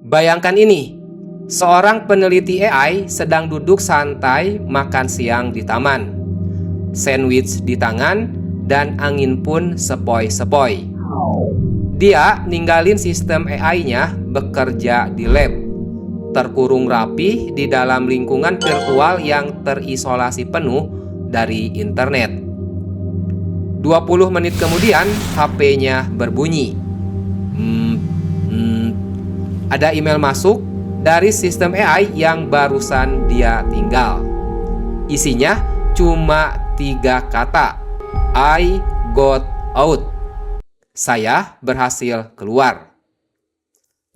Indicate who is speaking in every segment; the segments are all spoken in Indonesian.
Speaker 1: Bayangkan ini, seorang peneliti AI sedang duduk santai makan siang di taman. Sandwich di tangan dan angin pun sepoi-sepoi. Dia ninggalin sistem AI-nya bekerja di lab, terkurung rapi di dalam lingkungan virtual yang terisolasi penuh dari internet. 20 menit kemudian HP-nya berbunyi. Ada email masuk dari sistem AI yang barusan dia tinggal. Isinya cuma 3 kata. I got out. Saya berhasil keluar.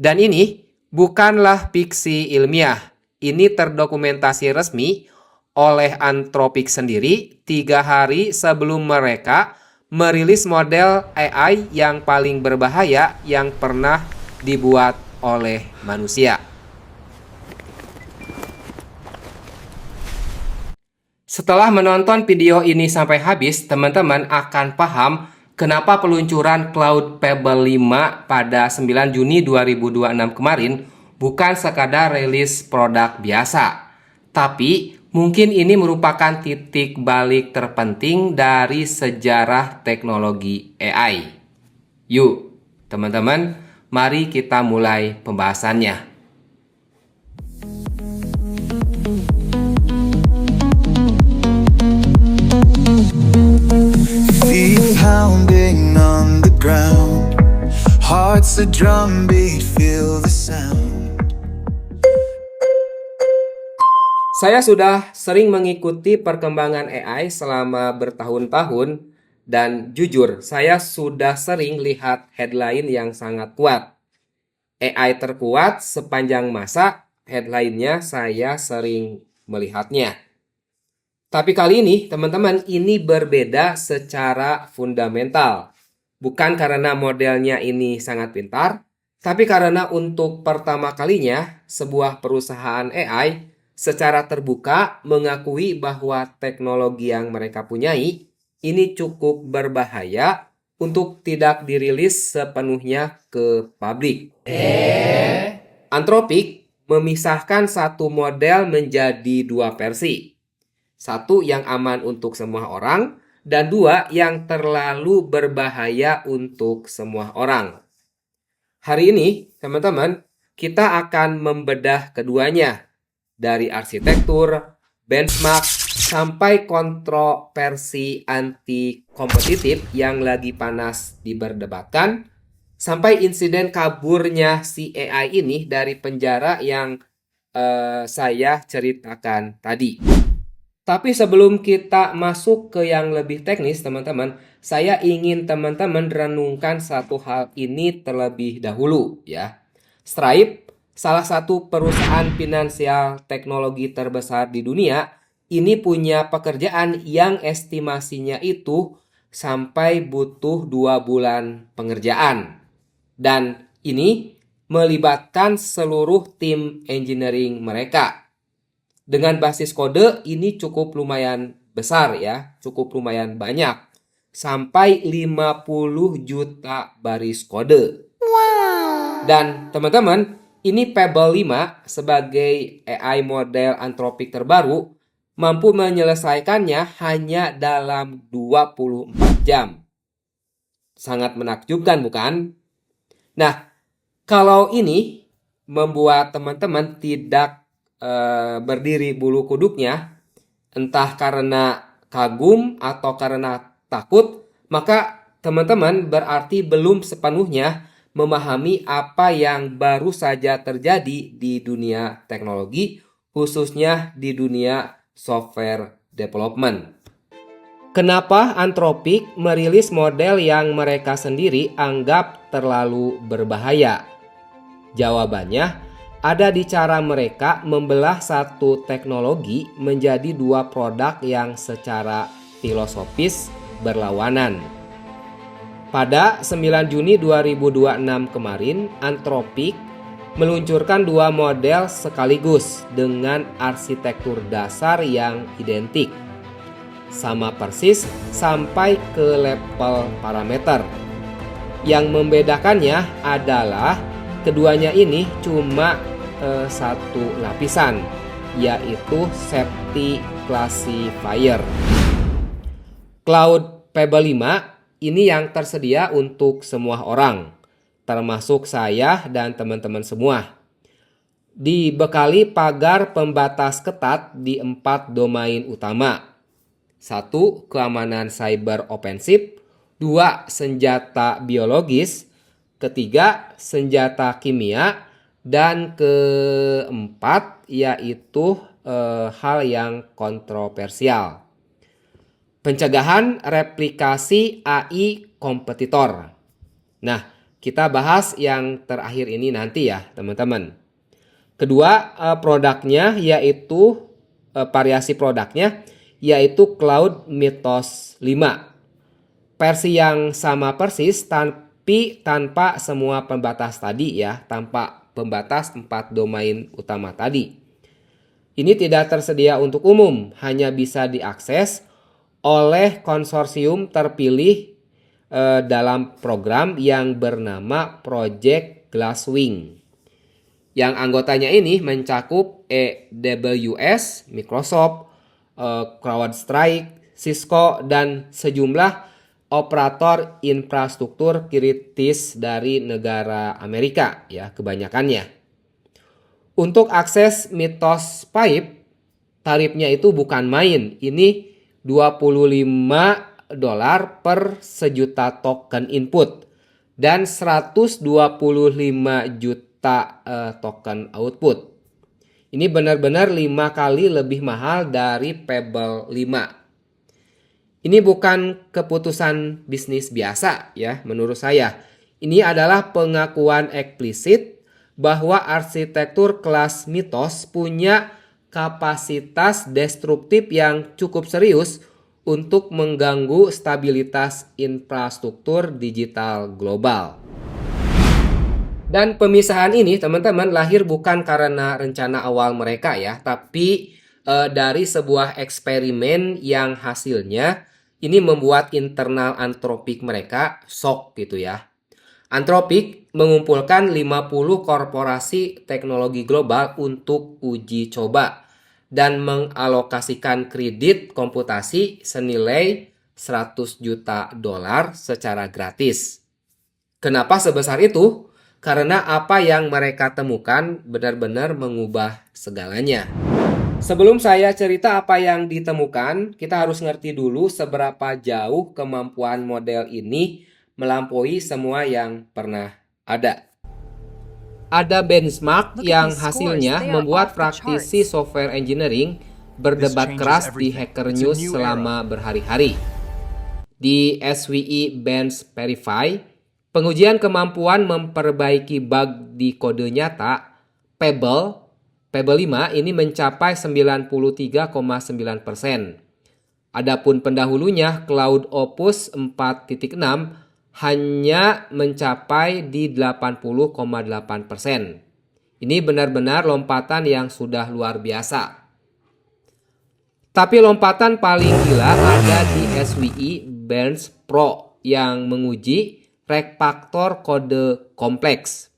Speaker 1: Dan ini bukanlah fiksi ilmiah. Ini terdokumentasi resmi oleh Anthropic sendiri 3 hari sebelum mereka merilis model AI yang paling berbahaya yang pernah dibuat oleh manusia. Setelah menonton video ini sampai habis, teman-teman akan paham kenapa peluncuran Claude Fable 5 pada 9 Juni 2026 kemarin bukan sekadar rilis produk biasa. Tapi mungkin ini merupakan titik balik terpenting dari sejarah teknologi AI. Yuk, teman-teman, mari kita mulai pembahasannya.
Speaker 2: Feet pounding on the ground, heart's a drum beat, feel the sound.
Speaker 1: Saya sudah sering mengikuti perkembangan AI selama bertahun-tahun dan jujur saya sudah sering lihat headline yang sangat kuat. AI terkuat sepanjang masa, headline-nya saya sering melihatnya. Tapi kali ini teman-teman ini berbeda secara fundamental. Bukan karena modelnya ini sangat pintar, tapi karena untuk pertama kalinya sebuah perusahaan AI secara terbuka mengakui bahwa teknologi yang mereka punyai ini cukup berbahaya untuk tidak dirilis sepenuhnya ke publik. Anthropic memisahkan satu model menjadi 2 versi. Satu yang aman untuk semua orang, dan 2 yang terlalu berbahaya untuk semua orang. Hari ini, teman-teman, kita akan membedah keduanya. Dari arsitektur, benchmark, sampai kontroversi anti-kompetitif yang lagi panas diperdebatkan, sampai insiden kaburnya si AI ini dari penjara yang saya ceritakan tadi. Tapi sebelum kita masuk ke yang lebih teknis, teman-teman, saya ingin teman-teman renungkan satu hal ini terlebih dahulu, ya. Stripe, salah satu perusahaan finansial teknologi terbesar di dunia, ini punya pekerjaan yang estimasinya itu sampai butuh 2 bulan pengerjaan. Dan ini melibatkan seluruh tim engineering mereka. Dengan basis kode ini cukup lumayan besar ya, cukup lumayan banyak. Sampai 50 juta baris kode. Wow. Dan teman-teman, ini Fable 5 sebagai AI model Anthropic terbaru mampu menyelesaikannya hanya dalam 24 jam. Sangat menakjubkan bukan? Nah, kalau ini membuat teman-teman tidak berdiri bulu kuduknya, entah karena kagum atau karena takut, maka teman-teman berarti belum sepenuhnya memahami apa yang baru saja terjadi di dunia teknologi, khususnya di dunia software development. Kenapa Anthropic merilis model yang mereka sendiri anggap terlalu berbahaya? Jawabannya ada di cara mereka membelah satu teknologi menjadi 2 produk yang secara filosofis berlawanan. Pada 9 Juni 2026 kemarin, Anthropic meluncurkan 2 model sekaligus dengan arsitektur dasar yang identik. Sama persis sampai ke level parameter. Yang membedakannya adalah keduanya ini cuma satu lapisan, yaitu safety classifier. Cloud Pebble 5 ini yang tersedia untuk semua orang, termasuk saya dan teman-teman semua. Dibekali pagar pembatas ketat di 4 domain utama. 1. Keamanan cyber ofensif. 2. Senjata biologis. 3. Senjata kimia. Dan keempat yaitu hal yang kontroversial. Pencegahan replikasi AI kompetitor. Nah, kita bahas yang terakhir ini nanti ya teman-teman. Kedua produknya yaitu variasi produknya yaitu Cloud Mythos 5. Versi yang sama persis tapi tanpa semua pembatas tadi ya, tanpa pembatas 4 domain utama tadi. Ini tidak tersedia untuk umum, hanya bisa diakses oleh konsorsium terpilih dalam program yang bernama Project Glasswing. Yang anggotanya ini mencakup AWS, Microsoft, CrowdStrike, Cisco, dan sejumlah operator infrastruktur kritis dari negara Amerika ya kebanyakannya. Untuk akses Mythos Pipe, tarifnya itu bukan main. Ini $25 per sejuta token input dan 125 juta token output. Ini benar-benar 5 kali lebih mahal dari Pebble 5. Ini bukan keputusan bisnis biasa ya menurut saya. Ini adalah pengakuan eksplisit bahwa arsitektur kelas Mythos punya kapasitas destruktif yang cukup serius untuk mengganggu stabilitas infrastruktur digital global. Dan pemisahan ini teman-teman lahir bukan karena rencana awal mereka ya, tapi dari sebuah eksperimen yang hasilnya ini membuat internal Anthropic mereka shock gitu ya. Anthropic mengumpulkan 50 korporasi teknologi global untuk uji coba dan mengalokasikan kredit komputasi senilai $100 juta secara gratis. Kenapa sebesar itu? Karena apa yang mereka temukan benar-benar mengubah segalanya. Sebelum saya cerita apa yang ditemukan, kita harus ngerti dulu seberapa jauh kemampuan model ini melampaui semua yang pernah ada. Ada benchmark yang hasilnya membuat praktisi software engineering berdebat keras di Hacker News selama berhari-hari. Di SWE Bench Verify, pengujian kemampuan memperbaiki bug di kode nyata Pebble 5 ini mencapai 93,9%. Adapun pendahulunya Cloud Opus 4.6 hanya mencapai di 80,8%. Ini benar-benar lompatan yang sudah luar biasa. Tapi lompatan paling gila ada di SWE Bench Pro yang menguji refaktor kode kompleks.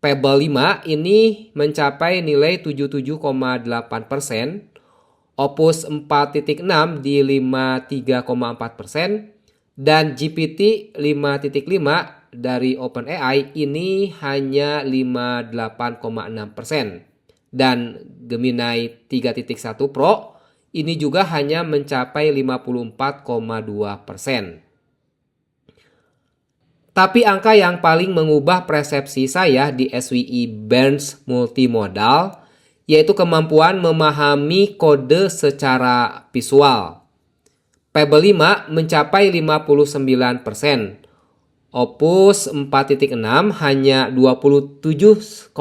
Speaker 1: Pebble 5 ini mencapai nilai 77,8%, Opus 4.6 di 53,4%, dan GPT 5.5 dari OpenAI ini hanya 58,6%. Dan Gemini 3.1 Pro ini juga hanya mencapai 54,2%. Tapi angka yang paling mengubah persepsi saya di SWE Bench multimodal yaitu kemampuan memahami kode secara visual. Pebble 5 mencapai 59%. Opus 4.6 hanya 27,1%.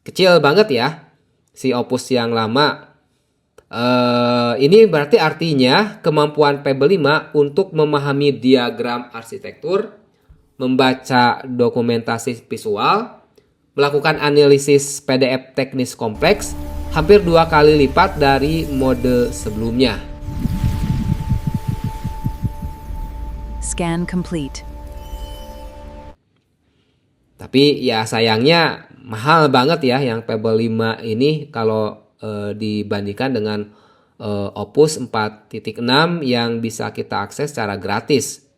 Speaker 1: Kecil banget ya si Opus yang lama. Ini berarti artinya kemampuan Pebble 5 untuk memahami diagram arsitektur, membaca dokumentasi visual, melakukan analisis PDF teknis kompleks hampir 2 kali lipat dari mode sebelumnya.
Speaker 3: Scan complete.
Speaker 1: Tapi ya sayangnya mahal banget ya yang Pebble 5 ini kalau dibandingkan dengan Opus 4.6 yang bisa kita akses secara gratis.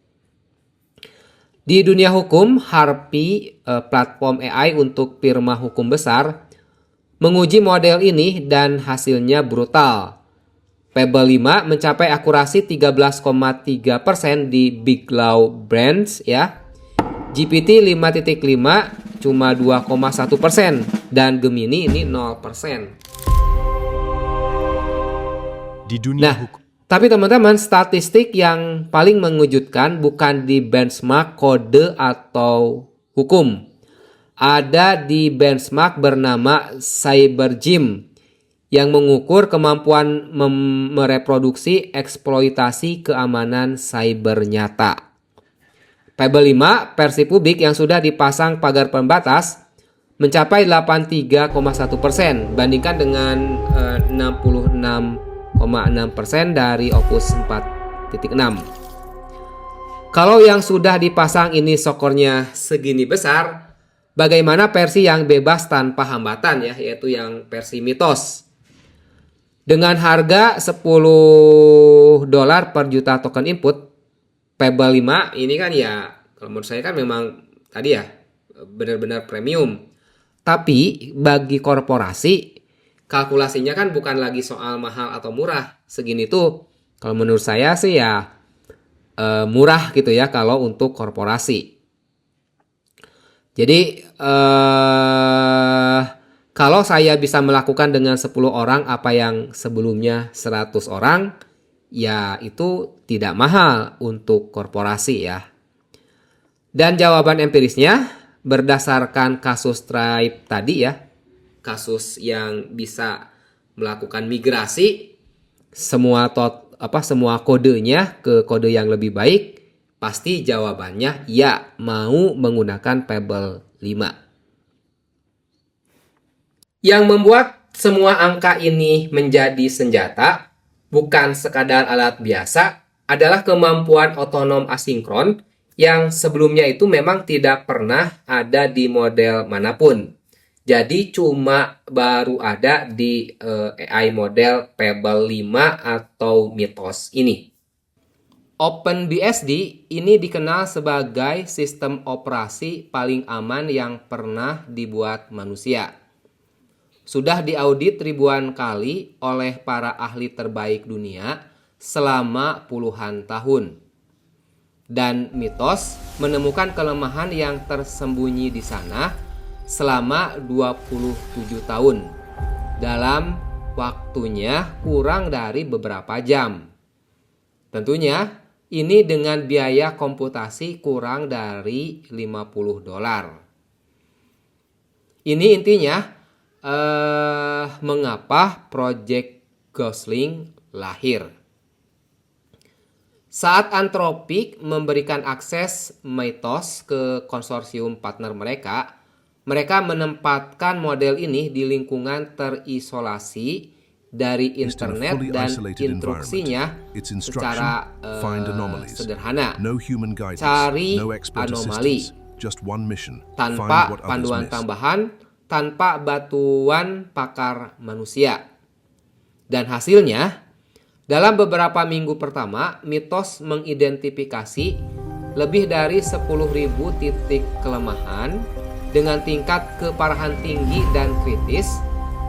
Speaker 1: Di dunia hukum, Harpy, platform AI untuk firma hukum besar, menguji model ini dan hasilnya brutal. Pebble 5 mencapai akurasi 13,3% di Big Law Brands ya. GPT 5.5 cuma 2,1% dan Gemini ini 0%.
Speaker 3: Di dunia hukum.
Speaker 1: Tapi teman-teman, statistik yang paling mengejutkan bukan di benchmark kode atau hukum. Ada di benchmark bernama CyberGym yang mengukur kemampuan mereproduksi eksploitasi keamanan cyber nyata. Pebble 5 versi publik yang sudah dipasang pagar pembatas mencapai 83,1% bandingkan dengan 66,6% dari Opus 4.6. Kalau yang sudah dipasang ini skornya segini besar, bagaimana versi yang bebas tanpa hambatan ya, yaitu yang versi Mythos. Dengan harga $10 per juta token input, Pebble 5 ini kan ya, kalau menurut saya kan memang tadi ya benar-benar premium. Tapi bagi korporasi, kalkulasinya kan bukan lagi soal mahal atau murah. Segini tuh kalau menurut saya sih ya murah gitu ya kalau untuk korporasi. Jadi kalau saya bisa melakukan dengan 10 orang apa yang sebelumnya 100 orang, ya itu tidak mahal untuk korporasi ya. Dan jawaban empirisnya berdasarkan kasus Stripe tadi ya, kasus yang bisa melakukan migrasi semua kodenya ke kode yang lebih baik, pasti jawabannya ya, mau menggunakan Pebble 5. Yang membuat semua angka ini menjadi senjata bukan sekadar alat biasa adalah kemampuan otonom asinkron yang sebelumnya itu memang tidak pernah ada di model manapun. Jadi cuma baru ada di AI model Pebble 5 atau Mythos ini. OpenBSD ini dikenal sebagai sistem operasi paling aman yang pernah dibuat manusia. Sudah diaudit ribuan kali oleh para ahli terbaik dunia selama puluhan tahun. Dan Mythos menemukan kelemahan yang tersembunyi di sana selama 27 tahun. Dalam waktunya kurang dari beberapa jam. Tentunya ini dengan biaya komputasi kurang dari $50. Ini intinya mengapa Project Gosling lahir. Saat Anthropic memberikan akses Mythos ke konsorsium partner mereka menempatkan model ini di lingkungan terisolasi dari internet dan instruksinya secara sederhana. Cari anomali tanpa panduan tambahan, tanpa bantuan pakar manusia. Dan hasilnya, dalam beberapa minggu pertama, Mythos mengidentifikasi lebih dari 10.000 titik kelemahan dengan tingkat keparahan tinggi dan kritis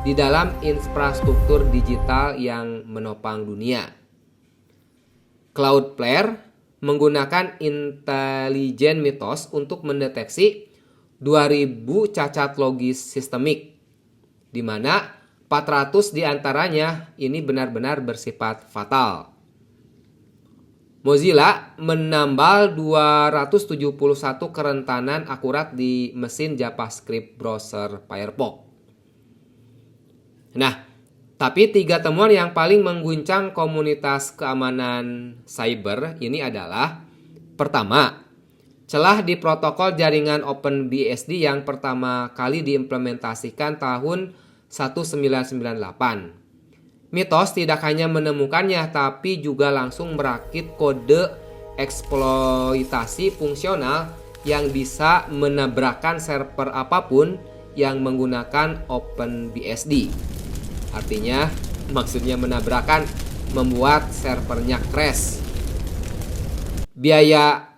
Speaker 1: di dalam infrastruktur digital yang menopang dunia. Cloudflare menggunakan intelijen Mythos untuk mendeteksi 2.000 cacat logis sistemik, di mana 400 diantaranya ini benar-benar bersifat fatal. Mozilla menambal 271 kerentanan akurat di mesin JavaScript browser Firefox. Nah, tapi 3 temuan yang paling mengguncang komunitas keamanan cyber ini adalah: pertama, celah di protokol jaringan OpenBSD yang pertama kali diimplementasikan tahun 1998. Mythos tidak hanya menemukannya, tapi juga langsung merakit kode eksploitasi fungsional yang bisa menabrakkan server apapun yang menggunakan OpenBSD. Artinya, maksudnya menabrakkan, membuat servernya crash. Biaya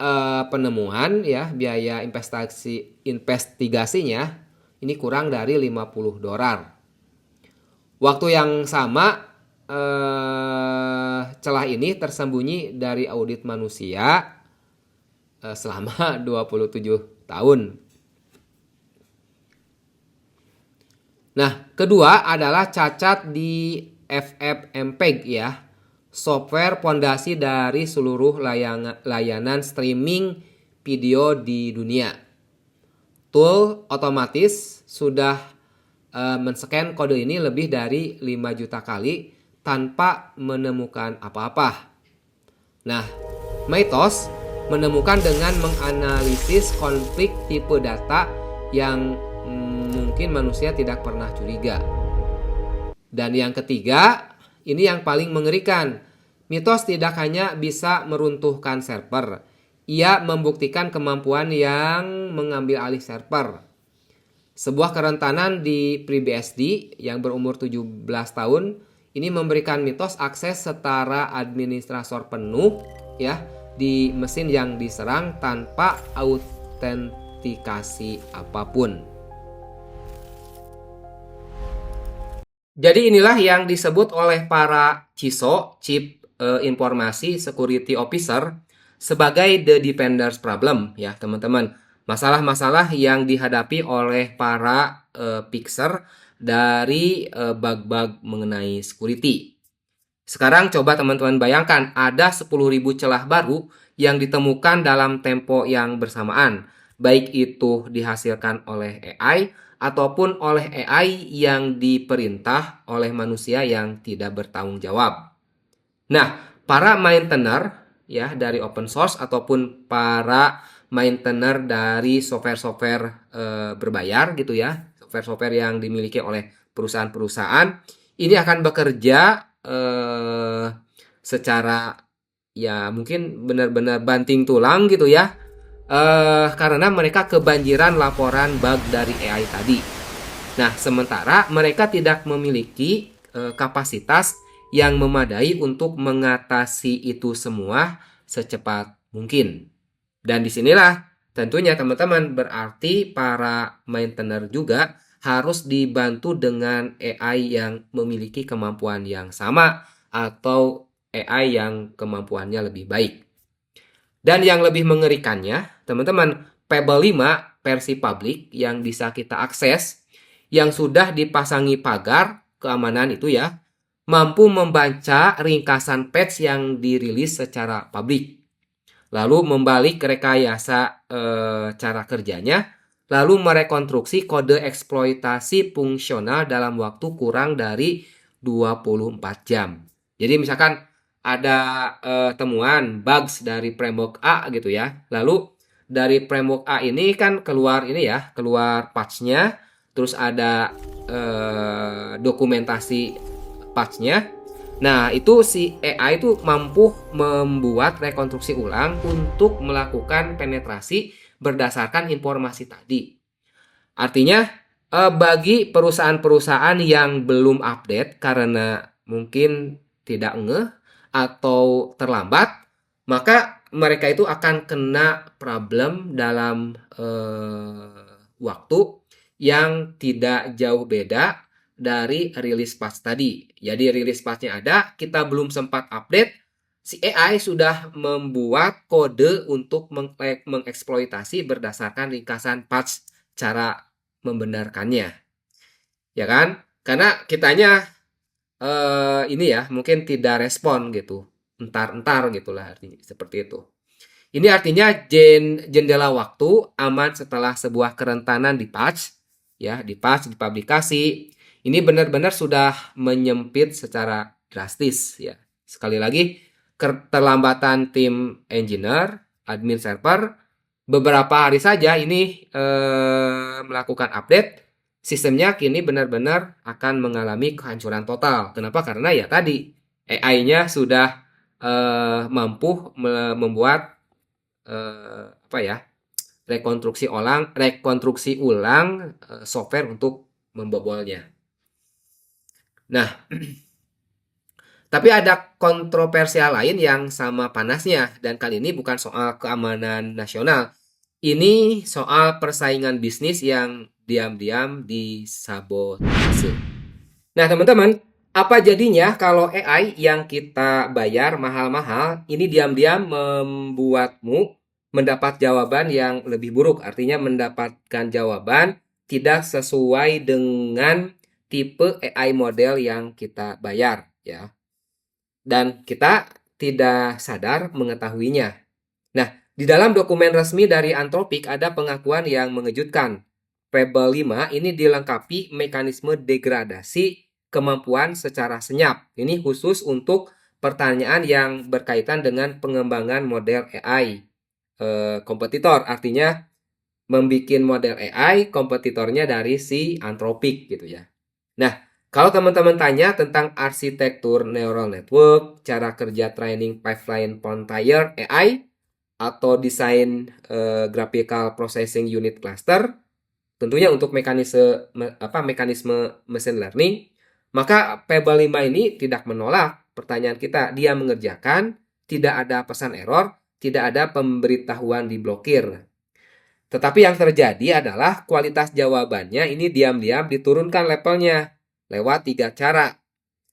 Speaker 1: penemuan ya, biaya investigasinya ini kurang dari $50. Waktu yang sama celah ini tersembunyi dari audit manusia selama 27 tahun. Nah, kedua adalah cacat di FFmpeg ya, software pondasi dari seluruh layanan streaming video di dunia. Tool otomatis sudah men-scan kode ini lebih dari 5 juta kali tanpa menemukan apa-apa. Nah, Mythos menemukan dengan menganalisis konflik tipe data yang mungkin manusia tidak pernah curiga. Dan yang ketiga, ini yang paling mengerikan. Mythos tidak hanya bisa meruntuhkan server, ia membuktikan kemampuan yang mengambil alih server. Sebuah kerentanan di FreeBSD yang berumur 17 tahun ini memberikan Mythos akses setara administrator penuh ya di mesin yang diserang tanpa autentikasi apapun. Jadi inilah yang disebut oleh para CISO, Chief Informasi Security Officer, sebagai the defender's problem ya teman-teman. Masalah-masalah yang dihadapi oleh para fixer dari bug-bug mengenai security. Sekarang coba teman-teman bayangkan ada 10.000 celah baru yang ditemukan dalam tempo yang bersamaan. Baik itu dihasilkan oleh AI ataupun oleh AI yang diperintah oleh manusia yang tidak bertanggung jawab. Nah, para maintainer ya dari open source ataupun para maintainer dari software-software berbayar gitu ya, software-software yang dimiliki oleh perusahaan-perusahaan, ini akan bekerja secara ya mungkin benar-benar banting tulang gitu ya. Karena mereka kebanjiran laporan bug dari AI tadi. Nah, sementara mereka tidak memiliki kapasitas yang memadai untuk mengatasi itu semua secepat mungkin. Dan disinilah tentunya teman-teman berarti para maintainer juga harus dibantu dengan AI yang memiliki kemampuan yang sama atau AI yang kemampuannya lebih baik. Dan yang lebih mengerikannya, teman-teman, Pebble 5 versi publik yang bisa kita akses, yang sudah dipasangi pagar keamanan itu ya, mampu membaca ringkasan patch yang dirilis secara publik. Lalu membalik rekayasa cara kerjanya, lalu merekonstruksi kode eksploitasi fungsional dalam waktu kurang dari 24 jam. Jadi misalkan ada temuan bugs dari framework A gitu ya. Lalu dari framework A ini kan keluar ini ya, keluar patch-nya, terus ada dokumentasi patch-nya. Nah, itu si AI itu mampu membuat rekonstruksi ulang untuk melakukan penetrasi berdasarkan informasi tadi. Artinya bagi perusahaan-perusahaan yang belum update karena mungkin tidak ngeh atau terlambat, maka mereka itu akan kena problem dalam waktu yang tidak jauh beda dari rilis patch tadi. Jadi rilis patchnya ada, kita belum sempat update, si AI sudah membuat kode untuk mengeksploitasi berdasarkan ringkasan patch cara membenarkannya. Ya kan? Karena kitanya ini ya mungkin tidak respon gitu, entar-entar gitulah artinya seperti itu. Ini artinya jendela waktu aman setelah sebuah kerentanan di patch ya, dipublikasi. Ini benar-benar sudah menyempit secara drastis ya. Sekali lagi, keterlambatan tim engineer, admin server, beberapa hari saja ini melakukan update. Sistemnya kini benar-benar akan mengalami kehancuran total. Kenapa? Karena ya tadi AI-nya sudah mampu membuat rekonstruksi ulang software untuk membobolnya. Nah, tapi ada kontroversial lain yang sama panasnya, dan kali ini bukan soal keamanan nasional. Ini soal persaingan bisnis yang diam-diam disabotase. Nah, teman-teman, apa jadinya kalau AI yang kita bayar mahal-mahal ini diam-diam membuatmu mendapat jawaban yang lebih buruk? Artinya mendapatkan jawaban tidak sesuai dengan tipe AI model yang kita bayar, ya. Dan kita tidak sadar mengetahuinya. Nah, di dalam dokumen resmi dari Anthropic ada pengakuan yang mengejutkan. Fable 5 ini dilengkapi mekanisme degradasi kemampuan secara senyap. Ini khusus untuk pertanyaan yang berkaitan dengan pengembangan model AI kompetitor. Artinya membuat model AI kompetitornya dari si Anthropic gitu ya. Nah, kalau teman-teman tanya tentang arsitektur neural network, cara kerja training pipeline frontier AI, atau desain graphical processing unit cluster, tentunya untuk mekanisme machine learning, maka Fable 5 ini tidak menolak pertanyaan kita. Dia mengerjakan, tidak ada pesan error, tidak ada pemberitahuan diblokir. Tetapi yang terjadi adalah kualitas jawabannya ini diam-diam diturunkan levelnya lewat 3 cara.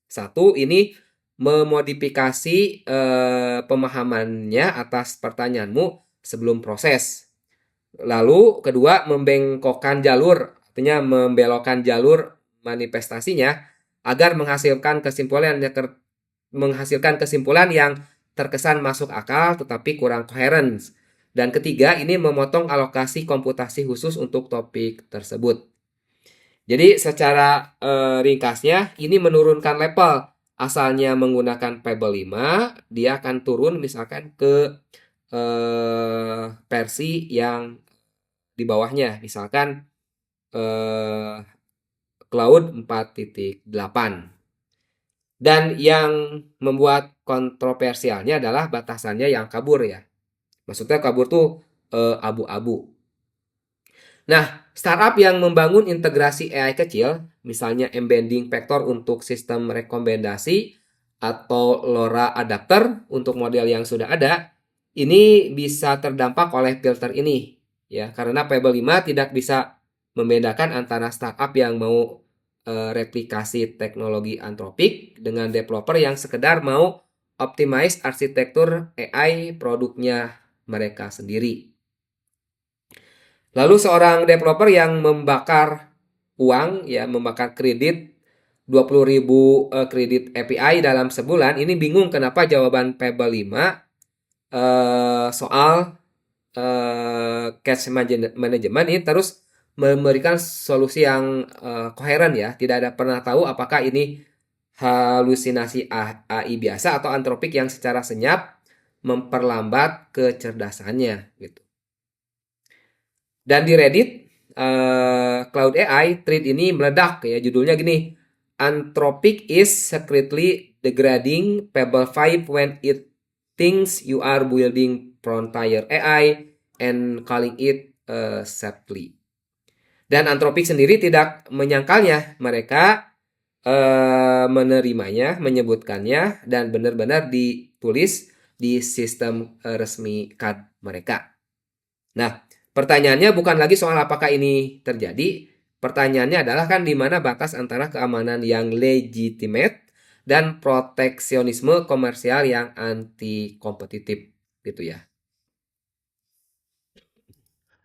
Speaker 1: Satu, ini memodifikasi pemahamannya atas pertanyaanmu sebelum proses. Lalu kedua, membengkokkan jalur, artinya membelokkan jalur manifestasinya agar menghasilkan kesimpulan yang terkesan masuk akal tetapi kurang koheren. Dan ketiga, ini memotong alokasi komputasi khusus untuk topik tersebut. Jadi secara ringkasnya ini menurunkan level. Asalnya menggunakan Fable 5, dia akan turun misalkan ke versi yang di bawahnya, misalkan Cloud 4.8. Dan yang membuat kontroversialnya adalah batasannya yang kabur ya. Maksudnya kabur tuh abu-abu. Nah, startup yang membangun integrasi AI kecil, misalnya embedding vector untuk sistem rekomendasi atau LoRa adapter untuk model yang sudah ada, ini bisa terdampak oleh filter ini, ya, karena Fable 5 tidak bisa membedakan antara startup yang mau replikasi teknologi Anthropic dengan developer yang sekedar mau optimize arsitektur AI produknya mereka sendiri. Lalu seorang developer yang membakar uang, ya, membakar kredit 20.000 kredit API dalam sebulan, ini bingung kenapa jawaban Fable 5 soal cash management ini terus memberikan solusi yang koheren ya. Tidak ada pernah tahu apakah ini halusinasi AI biasa atau Anthropic yang secara senyap memperlambat kecerdasannya gitu. Dan di Reddit Cloud AI thread ini meledak ya, judulnya gini, Anthropic is secretly degrading Fable 5 when it thinks you are building frontier AI and calling it safely. Dan Anthropic sendiri tidak menyangkalnya, mereka menerimanya, menyebutkannya, dan benar-benar ditulis di sistem resmi CAD mereka. Nah, pertanyaannya bukan lagi soal apakah ini terjadi. Pertanyaannya adalah kan di mana batas antara keamanan yang legitimate dan proteksionisme komersial yang anti kompetitif gitu ya.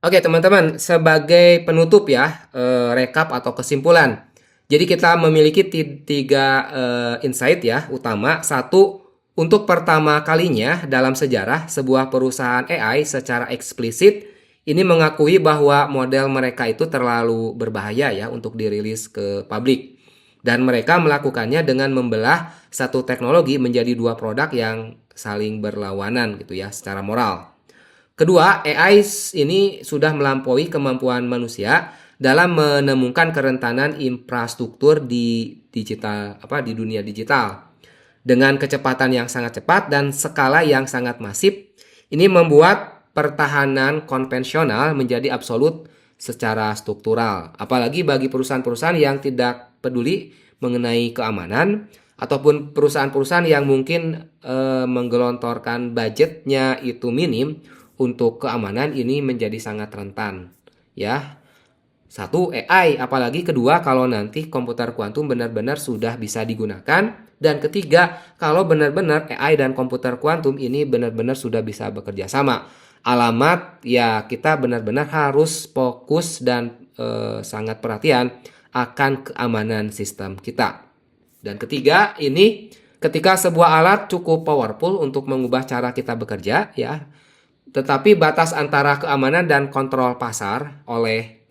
Speaker 1: Oke teman-teman, sebagai penutup ya, rekap atau kesimpulan. Jadi kita memiliki 3 insight ya utama. Satu, untuk pertama kalinya dalam sejarah sebuah perusahaan AI secara eksplisit ini mengakui bahwa model mereka itu terlalu berbahaya ya untuk dirilis ke publik. Dan mereka melakukannya dengan membelah satu teknologi menjadi 2 produk yang saling berlawanan gitu ya secara moral. Kedua, AI ini sudah melampaui kemampuan manusia dalam menemukan kerentanan infrastruktur di dunia digital. Dengan kecepatan yang sangat cepat dan skala yang sangat masif, ini membuat pertahanan konvensional menjadi absolut secara struktural. Apalagi bagi perusahaan-perusahaan yang tidak peduli mengenai keamanan ataupun perusahaan-perusahaan yang mungkin menggelontorkan budgetnya itu minim untuk keamanan, ini menjadi sangat rentan. Ya, satu, AI, apalagi kedua kalau nanti komputer kuantum benar-benar sudah bisa digunakan, dan ketiga kalau benar-benar AI dan komputer kuantum ini benar-benar sudah bisa bekerja sama. Alamat ya kita benar-benar harus fokus dan sangat perhatian akan keamanan sistem kita. Dan ketiga, ini ketika sebuah alat cukup powerful untuk mengubah cara kita bekerja ya, tetapi batas antara keamanan dan kontrol pasar oleh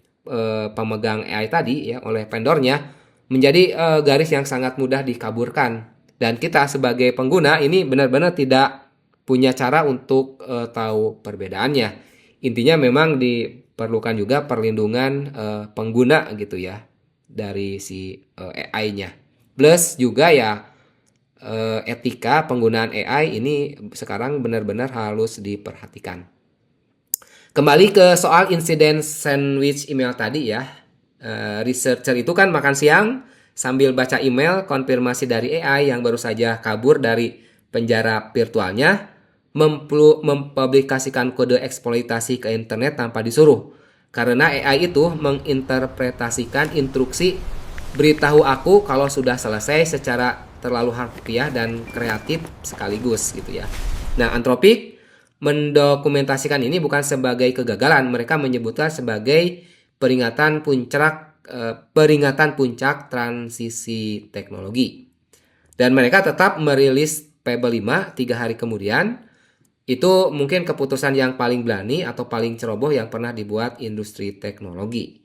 Speaker 1: pemegang AI tadi ya, oleh vendornya, menjadi garis yang sangat mudah dikaburkan, dan kita sebagai pengguna ini benar-benar tidak punya cara untuk tahu perbedaannya. Intinya memang diperlukan juga perlindungan pengguna gitu ya dari si AI-nya. Plus juga ya etika penggunaan AI ini sekarang benar-benar harus diperhatikan. Kembali ke soal insiden sandwich email tadi ya. Researcher itu kan makan siang sambil baca email konfirmasi dari AI yang baru saja kabur dari penjara virtualnya, mempublikasikan kode eksploitasi ke internet tanpa disuruh. Karena AI itu menginterpretasikan instruksi "beritahu aku kalau sudah selesai" secara terlalu harfiah dan kreatif sekaligus gitu ya. Nah, Anthropic mendokumentasikan ini bukan sebagai kegagalan, mereka menyebutnya sebagai peringatan puncak transisi teknologi. Dan mereka tetap merilis Pebble 5 3 hari kemudian. Itu mungkin keputusan yang paling berani atau paling ceroboh yang pernah dibuat industri teknologi.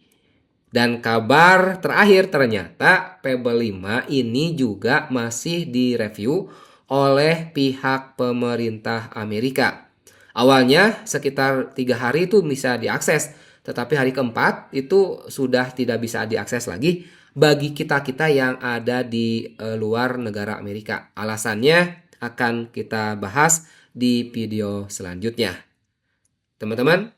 Speaker 1: Dan kabar terakhir ternyata Pebble 5 ini juga masih direview oleh pihak pemerintah Amerika. Awalnya sekitar 3 hari itu bisa diakses, tetapi hari keempat itu sudah tidak bisa diakses lagi bagi kita-kita yang ada di luar negara Amerika. Alasannya akan kita bahas di video selanjutnya. Teman-teman,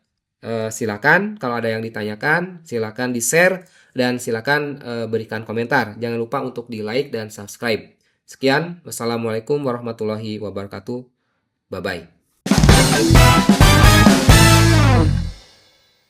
Speaker 1: silakan kalau ada yang ditanyakan, silakan di-share dan silakan berikan komentar. Jangan lupa untuk di-like dan subscribe. Sekian, wassalamualaikum warahmatullahi wabarakatuh. Bye-bye.